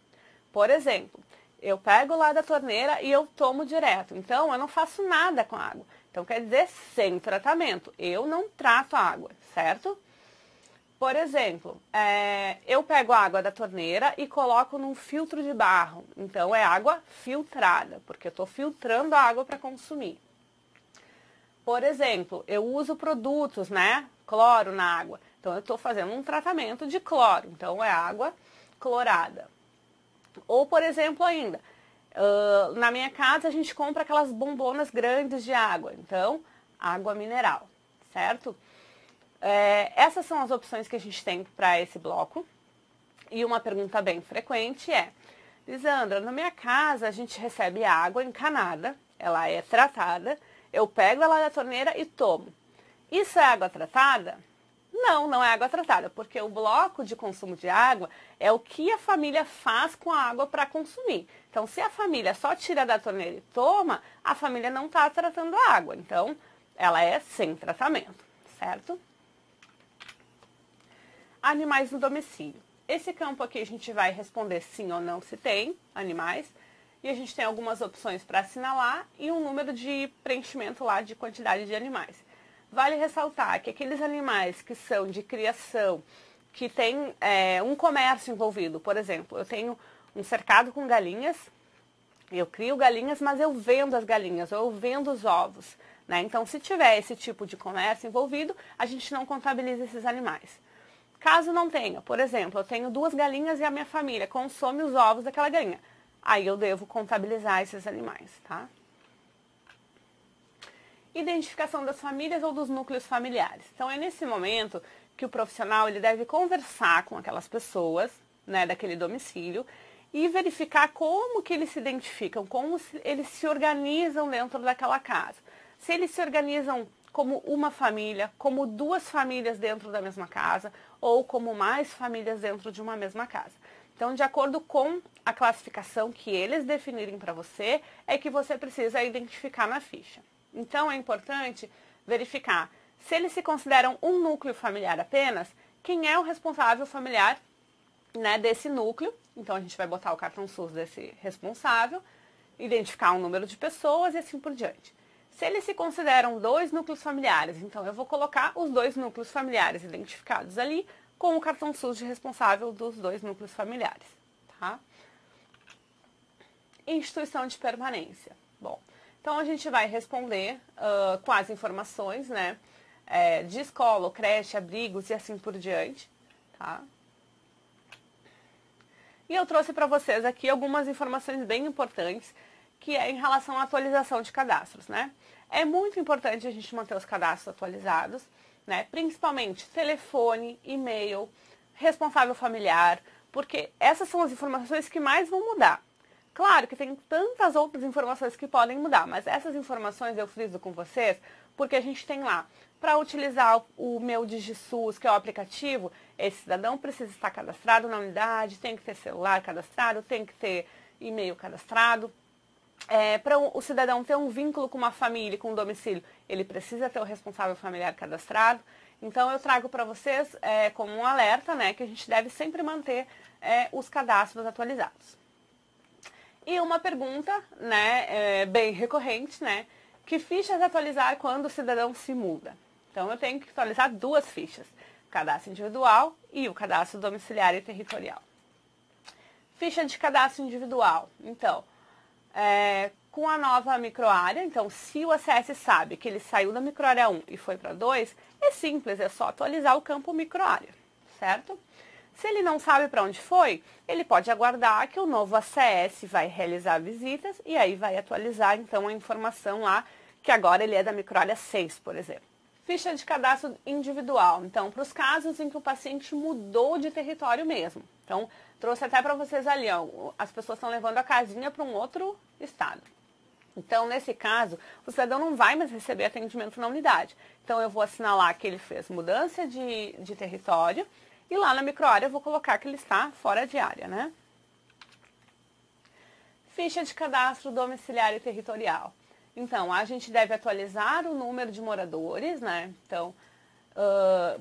Por exemplo, eu pego lá da torneira e eu tomo direto. Então, eu não faço nada com a água. Então, quer dizer, sem tratamento. Eu não trato a água, certo? Por exemplo, eu pego a água da torneira e coloco num filtro de barro. Então, é água filtrada, porque eu estou filtrando a água para consumir. Por exemplo, eu uso produtos, né? Cloro na água. Então, eu estou fazendo um tratamento de cloro. Então, é água clorada. Ou, por exemplo, ainda, na minha casa a gente compra aquelas bombonas grandes de água. Então, água mineral, certo? Essas são as opções que a gente tem para esse bloco. E uma pergunta bem frequente é: Lisandra, na minha casa a gente recebe água encanada, ela é tratada, eu pego ela da torneira e tomo. Isso é água tratada? Não, não é água tratada, porque o bloco de consumo de água é o que a família faz com a água para consumir. Então, se a família só tira da torneira e toma, a família não está tratando a água. Então, ela é sem tratamento, certo? Animais no domicílio. Esse campo aqui a gente vai responder sim ou não se tem animais. E a gente tem algumas opções para assinalar e um número de preenchimento lá de quantidade de animais. Vale ressaltar que aqueles animais que são de criação, que tem um comércio envolvido, por exemplo, eu tenho um cercado com galinhas, eu crio galinhas, mas eu vendo as galinhas, ou eu vendo os ovos, né? Então, se tiver esse tipo de comércio envolvido, a gente não contabiliza esses animais. Caso não tenha, por exemplo, eu tenho 2 galinhas e a minha família consome os ovos daquela galinha, aí eu devo contabilizar esses animais, tá? Identificação das famílias ou dos núcleos familiares. Então, é nesse momento que o profissional ele deve conversar com aquelas pessoas, né, daquele domicílio e verificar como que eles se identificam, como eles se organizam dentro daquela casa. Se eles se organizam como uma família, como 2 famílias dentro da mesma casa ou como mais famílias dentro de uma mesma casa. Então, de acordo com a classificação que eles definirem para você, é que você precisa identificar na ficha. Então, é importante verificar se eles se consideram um núcleo familiar apenas, quem é o responsável familiar né, desse núcleo. Então, a gente vai botar o cartão SUS desse responsável, identificar um número de pessoas e assim por diante. Se eles se consideram 2 núcleos familiares, então eu vou colocar os 2 núcleos familiares identificados ali com o cartão SUS de responsável dos 2 núcleos familiares, tá? Instituição de permanência. Bom, então a gente vai responder com as informações, né, de escola, creche, abrigos e assim por diante, tá? E eu trouxe para vocês aqui algumas informações bem importantes, que é em relação à atualização de cadastros, né? É muito importante a gente manter os cadastros atualizados, né? Principalmente telefone, e-mail, responsável familiar, porque essas são as informações que mais vão mudar. Claro que tem tantas outras informações que podem mudar, mas essas informações eu friso com vocês, porque a gente tem lá, para utilizar o Meu DigiSUS, que é o aplicativo, esse cidadão precisa estar cadastrado na unidade, tem que ter celular cadastrado, tem que ter e-mail cadastrado. Para o cidadão ter um vínculo com uma família, com um domicílio, ele precisa ter o responsável familiar cadastrado. Então, eu trago para vocês como um alerta, né, que a gente deve sempre manter os cadastros atualizados. E uma pergunta, né, bem recorrente, né, que fichas atualizar quando o cidadão se muda? Então, eu tenho que atualizar 2 fichas, o cadastro individual e o cadastro domiciliar e territorial. Ficha de cadastro individual, então, com a nova microárea, então se o ACS sabe que ele saiu da microárea 1 e foi para 2, é simples, é só atualizar o campo microárea, certo? Se ele não sabe para onde foi, ele pode aguardar que o novo ACS vai realizar visitas e aí vai atualizar então a informação lá, que agora ele é da microárea 6, por exemplo. Ficha de cadastro individual, então para os casos em que o paciente mudou de território mesmo. Então, trouxe até para vocês ali, ó, as pessoas estão levando a casinha para um outro estado. Então, nesse caso, o cidadão não vai mais receber atendimento na unidade. Então, eu vou assinalar que ele fez mudança de território e lá na microárea eu vou colocar que ele está fora de área, né? Ficha de cadastro domiciliar e territorial. Então, a gente deve atualizar o número de moradores, né? Então,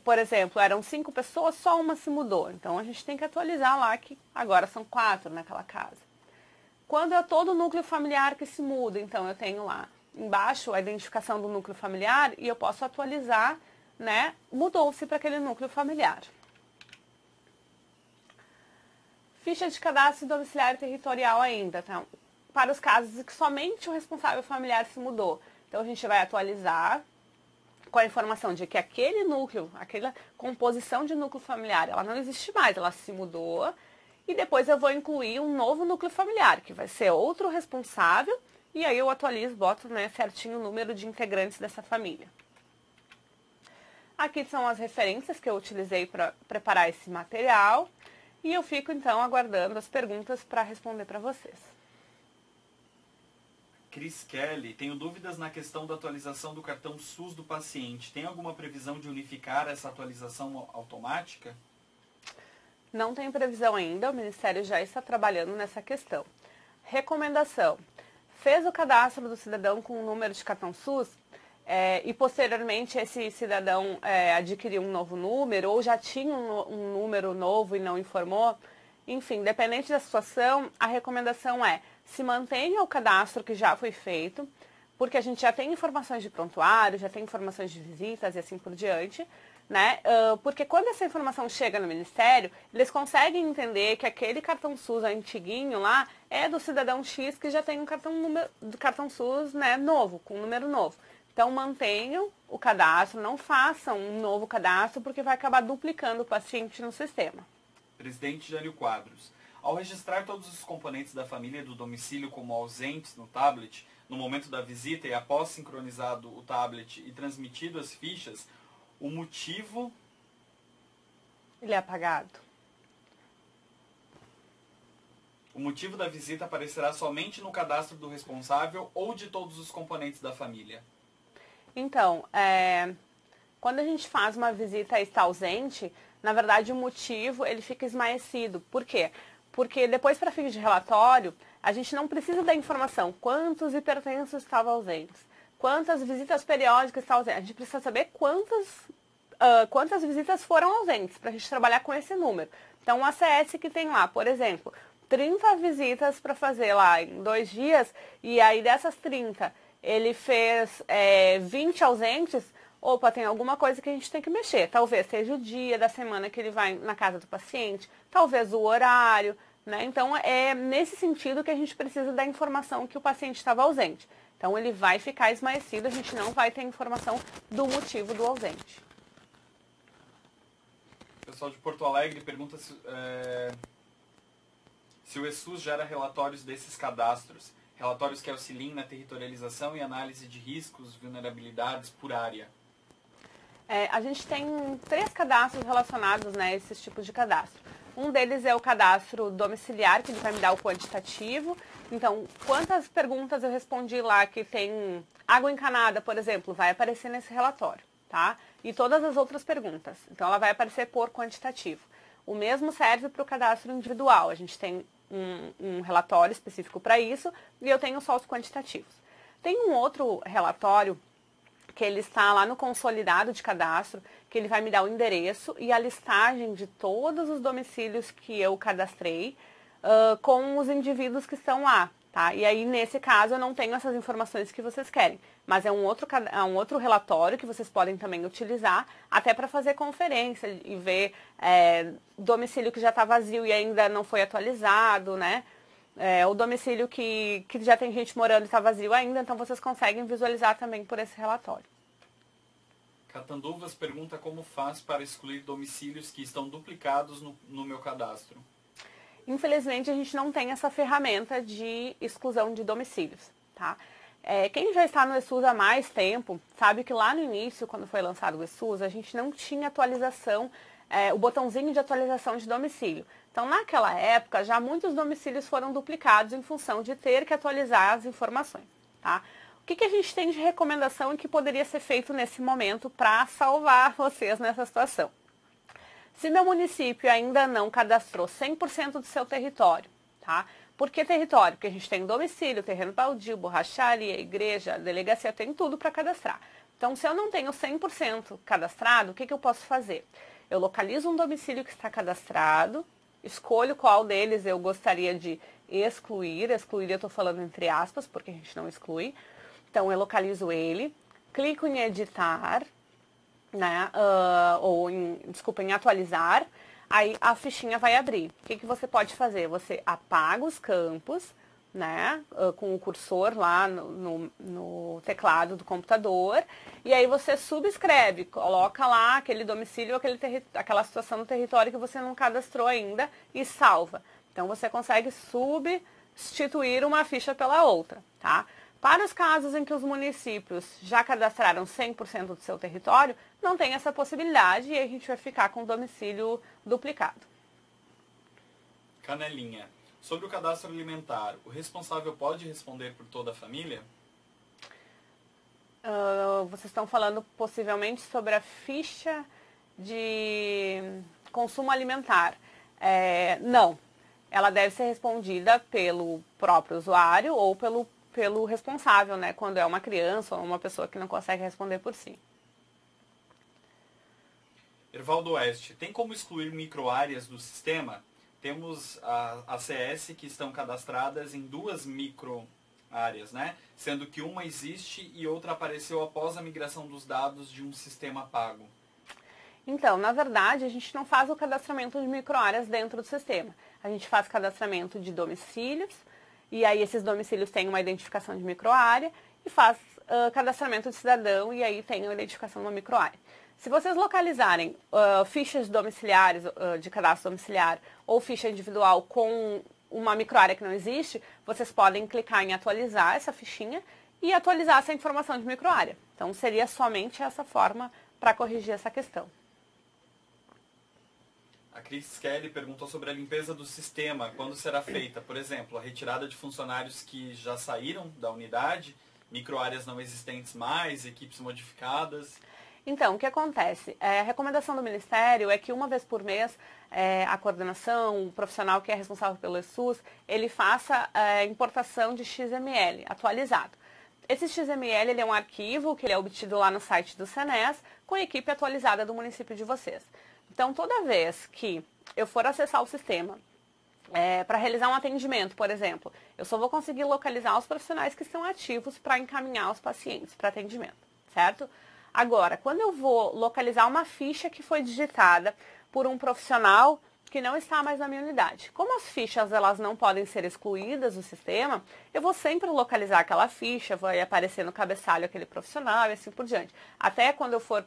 por exemplo, eram 5 pessoas, só uma se mudou. Então, a gente tem que atualizar lá que agora são 4 naquela casa. Quando é todo o núcleo familiar que se muda, então eu tenho lá embaixo a identificação do núcleo familiar e eu posso atualizar, né? Mudou-se para aquele núcleo familiar. Ficha de cadastro domiciliar territorial ainda, tá? Para os casos em que somente o responsável familiar se mudou. Então, a gente vai atualizar com a informação de que aquele núcleo, aquela composição de núcleo familiar, ela não existe mais, ela se mudou. E depois eu vou incluir um novo núcleo familiar, que vai ser outro responsável. E aí eu atualizo, boto, né, certinho o número de integrantes dessa família. Aqui são as referências que eu utilizei para preparar esse material. E eu fico, então, aguardando as perguntas para responder para vocês.
Cris Kelly, tenho dúvidas na questão da atualização do cartão SUS do paciente. Tem alguma previsão de unificar essa atualização automática?
Não tem previsão ainda, o Ministério já está trabalhando nessa questão. Recomendação: fez o cadastro do cidadão com o número de cartão SUS e posteriormente esse cidadão adquiriu um novo número ou já tinha um número novo e não informou, enfim, dependente da situação, a recomendação é se mantenha o cadastro que já foi feito, porque a gente já tem informações de prontuário, já tem informações de visitas e assim por diante, né? Porque quando essa informação chega no Ministério, eles conseguem entender que aquele cartão SUS antiguinho lá é do cidadão X que já tem um cartão SUS, né, novo, com um número novo. Então, mantenham o cadastro, não façam um novo cadastro, porque vai acabar duplicando o paciente no sistema.
Presidente Jânio Quadros, ao registrar todos os componentes da família do domicílio como ausentes no tablet, no momento da visita e após sincronizado o tablet e transmitido as fichas, o motivo...
Ele é apagado.
O motivo da visita aparecerá somente no cadastro do responsável ou de todos os componentes da família?
Então, quando a gente faz uma visita e está ausente, na verdade o motivo ele fica esmaecido. Por quê? Porque depois, para fins de relatório, a gente não precisa da informação quantos hipertensos estavam ausentes, quantas visitas periódicas estavam ausentes. A gente precisa saber quantas quantas visitas foram ausentes, para a gente trabalhar com esse número. Então, o ACS que tem lá, por exemplo, 30 visitas para fazer lá em 2 dias, e aí dessas 30 ele fez 20 ausentes, opa, tem alguma coisa que a gente tem que mexer. Talvez seja o dia da semana que ele vai na casa do paciente, talvez o horário, né? Então, é nesse sentido que a gente precisa da informação que o paciente estava ausente. Então, ele vai ficar esmaecido, a gente não vai ter informação do motivo do ausente.
O pessoal de Porto Alegre pergunta se o ESUS gera relatórios desses cadastros, relatórios que auxiliem na territorialização e análise de riscos, vulnerabilidades por área.
A gente tem 3 cadastros relacionados, né, a esses tipos de cadastro. Um deles é o cadastro domiciliar, que ele vai me dar o quantitativo. Então, quantas perguntas eu respondi lá que tem água encanada, por exemplo, vai aparecer nesse relatório, tá? E todas as outras perguntas. Então, ela vai aparecer por quantitativo. O mesmo serve para o cadastro individual. A gente tem um relatório específico para isso e eu tenho só os quantitativos. Tem um outro relatório que ele está lá no consolidado de cadastro, que ele vai me dar o endereço e a listagem de todos os domicílios que eu cadastrei com os indivíduos que estão lá, tá? E aí, nesse caso, eu não tenho essas informações que vocês querem, mas é um outro relatório que vocês podem também utilizar, até para fazer conferência e ver domicílio que já está vazio e ainda não foi atualizado, né? O domicílio que já tem gente morando e está vazio ainda, então vocês conseguem visualizar também por esse relatório.
Catanduvas pergunta como faz para excluir domicílios que estão duplicados no meu cadastro.
Infelizmente, a gente não tem essa ferramenta de exclusão de domicílios, tá? Quem já está no ESUS há mais tempo, sabe que lá no início, quando foi lançado o ESUS, a gente não tinha atualização, o botãozinho de atualização de domicílio. Então, naquela época, já muitos domicílios foram duplicados em função de ter que atualizar as informações, tá? O que a gente tem de recomendação e que poderia ser feito nesse momento para salvar vocês nessa situação? Se meu município ainda não cadastrou 100% do seu território, tá? Por que território? Porque a gente tem domicílio, terreno baldio, borracharia, igreja, delegacia, tem tudo para cadastrar. Então, se eu não tenho 100% cadastrado, o que eu posso fazer? Eu localizo um domicílio que está cadastrado, escolho qual deles eu gostaria de excluir. Excluir eu estou falando entre aspas, porque a gente não exclui. Então, eu localizo ele, clico em editar, né, em atualizar, aí a fichinha vai abrir. O que você pode fazer? Você apaga os campos, né, com o cursor lá no teclado do computador, e aí você subscreve, coloca lá aquele domicílio, aquela situação no território que você não cadastrou ainda e salva. Então, você consegue substituir uma ficha pela outra, tá? Para os casos em que os municípios já cadastraram 100% do seu território, não tem essa possibilidade e a gente vai ficar com o domicílio duplicado.
Canelinha. Sobre o cadastro alimentar, o responsável pode responder por toda a família?
Vocês estão falando possivelmente sobre a ficha de consumo alimentar. Não. Ela deve ser respondida pelo próprio usuário ou pelo responsável, né? Quando é uma criança ou uma pessoa que não consegue responder por si.
Ervaldo Oeste, tem como excluir microáreas do sistema? Temos a CS que estão cadastradas em 2 microáreas, né? Sendo que uma existe e outra apareceu após a migração dos dados de um sistema pago.
Então, na verdade, a gente não faz o cadastramento de microáreas dentro do sistema. A gente faz cadastramento de domicílios, e aí esses domicílios têm uma identificação de microárea, e faz cadastramento de cidadão, e aí tem a identificação de uma microárea. Se vocês localizarem fichas domiciliares, de cadastro domiciliar, ou ficha individual com uma microárea que não existe, vocês podem clicar em atualizar essa fichinha e atualizar essa informação de microárea. Então, seria somente essa forma para corrigir essa questão.
A Cris Kelly perguntou sobre a limpeza do sistema, quando será feita, por exemplo, a retirada de funcionários que já saíram da unidade, microáreas não existentes mais, equipes modificadas.
Então, o que acontece? A recomendação do Ministério é que uma vez por mês a coordenação, o profissional que é responsável pelo ESUS, ele faça a importação de XML atualizado. Esse XML ele é um arquivo que ele é obtido lá no site do SENES com a equipe atualizada do município de vocês. Então, toda vez que eu for acessar o sistema para realizar um atendimento, por exemplo, eu só vou conseguir localizar os profissionais que estão ativos para encaminhar os pacientes para atendimento, certo? Agora, quando eu vou localizar uma ficha que foi digitada por um profissional que não está mais na minha unidade, como as fichas elas não podem ser excluídas do sistema, eu vou sempre localizar aquela ficha, vai aparecer no cabeçalho aquele profissional e assim por diante. Até quando eu for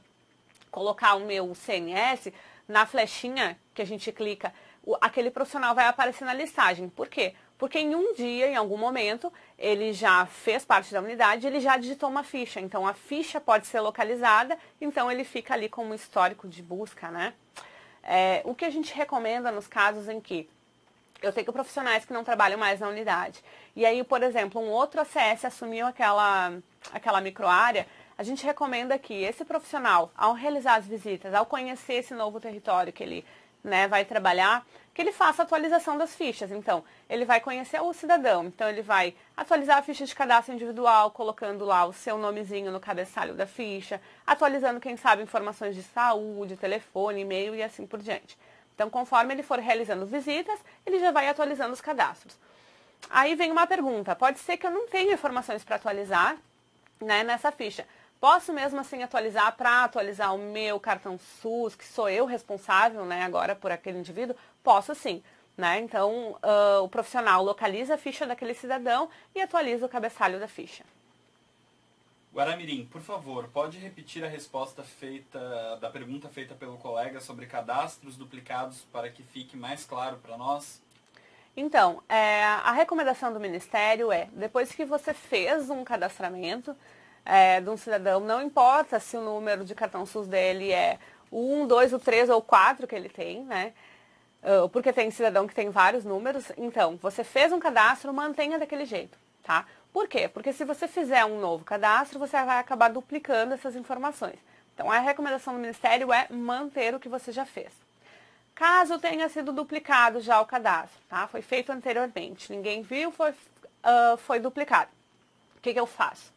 colocar o meu CNS, na flechinha que a gente clica, aquele profissional vai aparecer na listagem. Por quê? Porque em um dia, em algum momento, ele já fez parte da unidade, ele já digitou uma ficha. Então, a ficha pode ser localizada, então ele fica ali como histórico de busca, né? O que a gente recomenda nos casos em que eu tenho profissionais que não trabalham mais na unidade. E aí, por exemplo, um outro ACS assumiu aquela microárea, a gente recomenda que esse profissional, ao realizar as visitas, ao conhecer esse novo território que ele vai trabalhar, que ele faça a atualização das fichas. Então, ele vai conhecer o cidadão, então ele vai atualizar a ficha de cadastro individual, colocando lá o seu nomezinho no cabeçalho da ficha, atualizando, quem sabe, informações de saúde, telefone, e-mail e assim por diante. Então, conforme ele for realizando visitas, ele já vai atualizando os cadastros. Aí vem uma pergunta, pode ser que eu não tenha informações para atualizar, nessa ficha. Posso mesmo assim atualizar para atualizar o meu cartão SUS, que sou eu responsável, agora por aquele indivíduo? Posso sim, Então, o profissional localiza a ficha daquele cidadão e atualiza o cabeçalho da ficha.
Guaramirim, por favor, pode repetir a resposta da pergunta feita pelo colega sobre cadastros duplicados para que fique mais claro para nós?
Então, a recomendação do Ministério depois que você fez um cadastramento de um cidadão, não importa se o número de cartão SUS dele é o 1, 2, o 3 ou 4 que ele tem, porque tem cidadão que tem vários números. Então, você fez um cadastro, mantenha daquele jeito, tá? Por quê? Porque se você fizer um novo cadastro, você vai acabar duplicando essas informações. Então, a recomendação do Ministério é manter o que você já fez. Caso tenha sido duplicado já o cadastro, tá? Foi feito anteriormente, ninguém viu, foi duplicado. O que eu faço?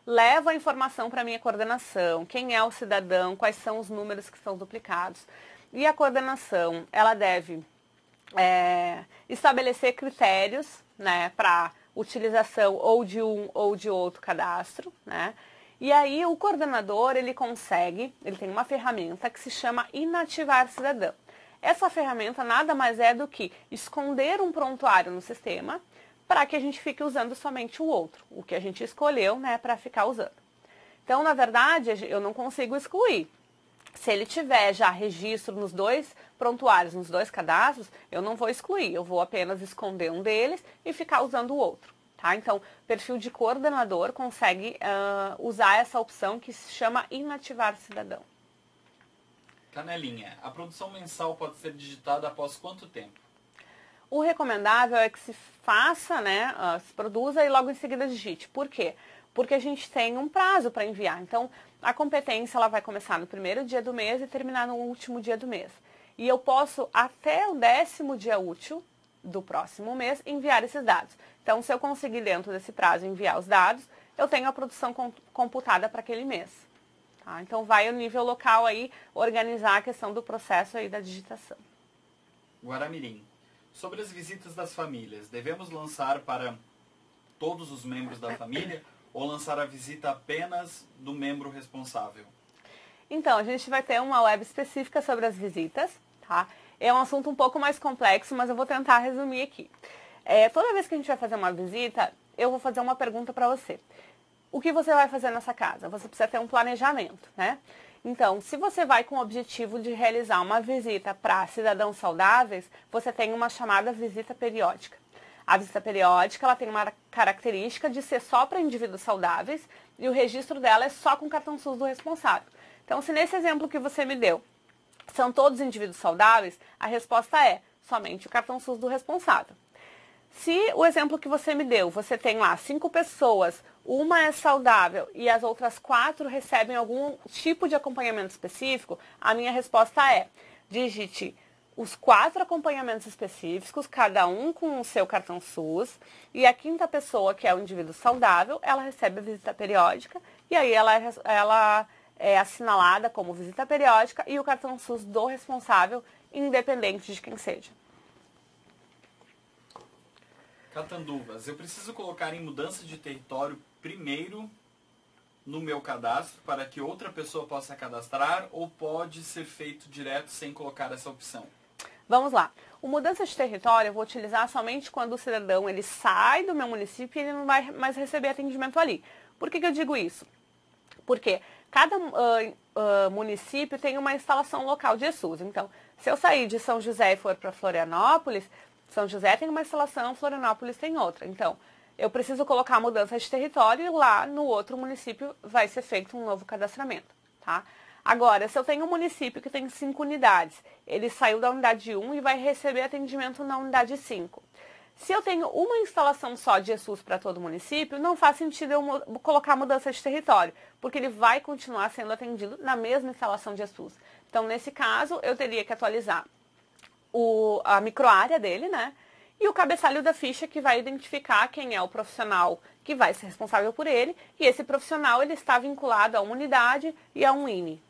Levo a informação para a minha coordenação, quem é o cidadão, quais são os números que são duplicados. E a coordenação, ela deve estabelecer critérios, para utilização ou de um ou de outro cadastro, E aí o coordenador, ele tem uma ferramenta que se chama inativar cidadão. Essa ferramenta nada mais é do que esconder um prontuário no sistema para que a gente fique usando somente o outro, o que a gente escolheu, para ficar usando. Então, na verdade, eu não consigo excluir. Se ele tiver já registro nos dois prontuários, nos dois cadastros, eu não vou excluir, eu vou apenas esconder um deles e ficar usando o outro, tá? Então, perfil de coordenador consegue usar essa opção que se chama inativar cidadão.
Canelinha, a produção mensal pode ser digitada após quanto tempo?
O recomendável é que se faça, se produza e logo em seguida digite. Por quê? Porque a gente tem um prazo para enviar. Então, a competência ela vai começar no primeiro dia do mês e terminar no último dia do mês. E eu posso, até o 10º dia útil do próximo mês, enviar esses dados. Então, se eu conseguir dentro desse prazo enviar os dados, eu tenho a produção computada para aquele mês. Tá? Então, vai ao nível local aí organizar a questão do processo aí da digitação.
Guaramirim. Sobre as visitas das famílias, devemos lançar para todos os membros da família ou lançar a visita apenas do membro responsável?
Então, a gente vai ter uma web específica sobre as visitas, tá? É um assunto um pouco mais complexo, mas eu vou tentar resumir aqui. Toda vez que a gente vai fazer uma visita, eu vou fazer uma pergunta para você. O que você vai fazer nessa casa? Você precisa ter um planejamento, Então, se você vai com o objetivo de realizar uma visita para cidadãos saudáveis, você tem uma chamada visita periódica. A visita periódica ela tem uma característica de ser só para indivíduos saudáveis e o registro dela é só com o cartão SUS do responsável. Então, se nesse exemplo que você me deu, são todos indivíduos saudáveis, a resposta é somente o cartão SUS do responsável. Se o exemplo que você me deu, você tem lá 5 pessoas, uma é saudável e as outras 4 recebem algum tipo de acompanhamento específico, a minha resposta é, digite os 4 acompanhamentos específicos, cada um com o seu cartão SUS, e a 5ª pessoa, que é o indivíduo saudável, ela recebe a visita periódica, e aí ela é assinalada como visita periódica e o cartão SUS do responsável, independente de quem seja.
Catanduvas, eu preciso colocar em mudança de território primeiro no meu cadastro para que outra pessoa possa cadastrar ou pode ser feito direto sem colocar essa opção?
Vamos lá. O mudança de território eu vou utilizar somente quando o cidadão ele sai do meu município e ele não vai mais receber atendimento ali. Por que eu digo isso? Porque cada município tem uma instalação local de SUS. Então, se eu sair de São José e for para Florianópolis, São José tem uma instalação, Florianópolis tem outra. Então, eu preciso colocar a mudança de território e lá no outro município vai ser feito um novo cadastramento, tá? Agora, se eu tenho um município que tem 5 unidades, ele saiu da unidade 1 e vai receber atendimento na unidade 5. Se eu tenho uma instalação só de SUS para todo o município, não faz sentido eu colocar a mudança de território, porque ele vai continuar sendo atendido na mesma instalação de SUS. Então, nesse caso, eu teria que atualizar a microárea dele, né? E o cabeçalho da ficha que vai identificar quem é o profissional que vai ser responsável por ele. E esse profissional ele está vinculado a uma unidade e a um INE.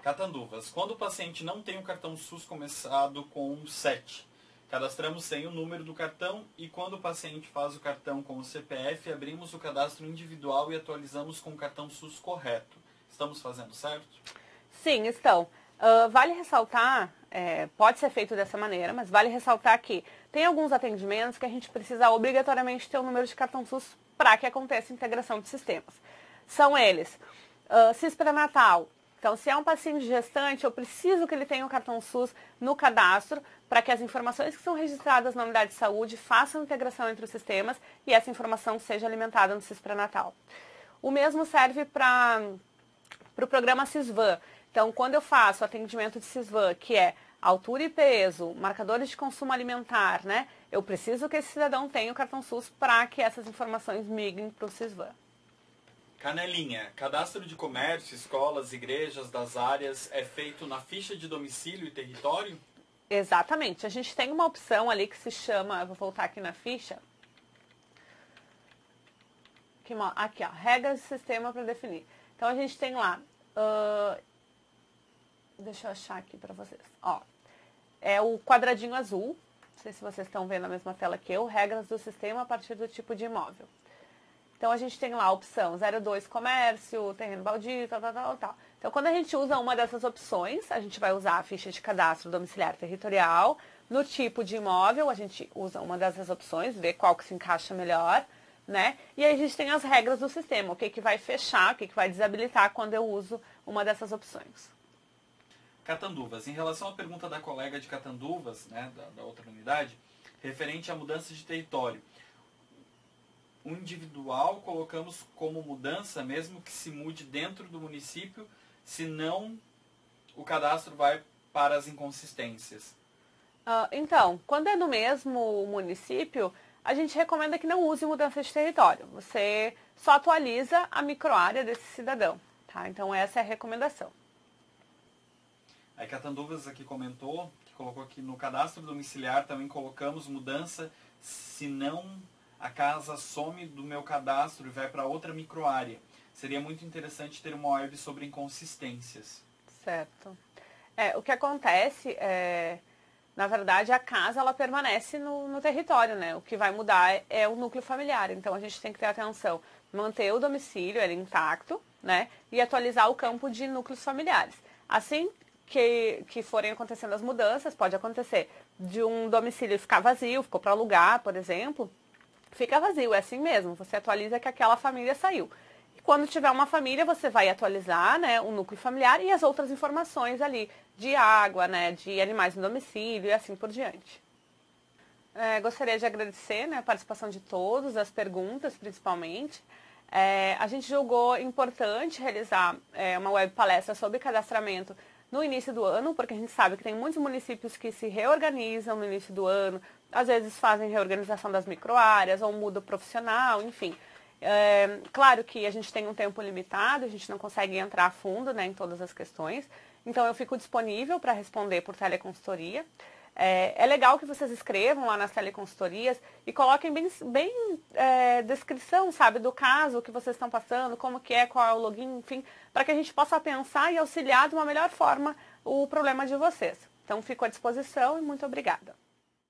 Catanduvas, quando o paciente não tem o cartão SUS começado com 7, cadastramos sem o número do cartão e quando o paciente faz o cartão com o CPF, abrimos o cadastro individual e atualizamos com o cartão SUS correto. Estamos fazendo certo?
Sim, estão. Vale ressaltar, pode ser feito dessa maneira, mas vale ressaltar que tem alguns atendimentos que a gente precisa obrigatoriamente ter o número de cartão SUS para que aconteça a integração de sistemas. São eles, CIS pré-natal. Então, se é um paciente gestante, eu preciso que ele tenha o cartão SUS no cadastro para que as informações que são registradas na unidade de saúde façam integração entre os sistemas e essa informação seja alimentada no CIS pré-natal. O mesmo serve para o programa CISVAN. Então, quando eu faço atendimento de CISVAN, que é altura e peso, marcadores de consumo alimentar, né? Eu preciso que esse cidadão tenha o cartão SUS para que essas informações migrem para o CISVAN.
Canelinha, cadastro de comércio, escolas, igrejas das áreas é feito na ficha de domicílio e território?
Exatamente. A gente tem uma opção ali que se chama, eu vou voltar aqui na ficha. Aqui, ó, regras de sistema para definir. Então, a gente tem lá... deixa eu achar aqui para vocês. Ó, é o quadradinho azul. Não sei se vocês estão vendo a mesma tela que eu. Regras do sistema a partir do tipo de imóvel. Então, a gente tem lá a opção 02 comércio, terreno baldio, tal. Então, quando a gente usa uma dessas opções, a gente vai usar a ficha de cadastro domiciliar territorial. No tipo de imóvel, a gente usa uma dessas opções, vê qual que se encaixa melhor, né? E aí a gente tem as regras do sistema, o que vai fechar, o que vai desabilitar quando eu uso uma dessas opções.
Catanduvas, em relação à pergunta da colega de Catanduvas, né, da outra unidade, referente à mudança de território. O individual colocamos como mudança, mesmo que se mude dentro do município, senão o cadastro vai para as inconsistências.
Então, quando é no mesmo município, a gente recomenda que não use mudança de território. Você só atualiza a microárea desse cidadão, tá? Então, essa é a recomendação.
Aí Catanduvas aqui comentou, que colocou aqui no cadastro domiciliar também colocamos mudança, senão a casa some do meu cadastro e vai para outra microárea. Seria muito interessante ter uma web sobre inconsistências.
Certo. O que acontece na verdade, a casa ela permanece no território, né? O que vai mudar é o núcleo familiar. Então, a gente tem que ter atenção, manter o domicílio ele intacto, né? E atualizar o campo de núcleos familiares. Assim que forem acontecendo as mudanças, pode acontecer de um domicílio ficar vazio, ficou para alugar, por exemplo, fica vazio, é assim mesmo, você atualiza que aquela família saiu. E quando tiver uma família, você vai atualizar, né, o núcleo familiar e as outras informações ali, de água, né, de animais no domicílio e assim por diante. Gostaria de agradecer, né, a participação de todos, as perguntas principalmente. A gente julgou importante realizar uma web palestra sobre cadastramento no início do ano, porque a gente sabe que tem muitos municípios que se reorganizam no início do ano, às vezes fazem reorganização das microáreas ou muda o profissional, enfim. Claro que a gente tem um tempo limitado, a gente não consegue entrar a fundo, né, em todas as questões, então eu fico disponível para responder por teleconsultoria. É legal que vocês escrevam lá nas teleconsultorias e coloquem bem descrição, sabe, do caso que vocês estão passando, como que é, qual é o login, enfim, para que a gente possa pensar e auxiliar de uma melhor forma o problema de vocês. Então, fico à disposição e muito obrigada.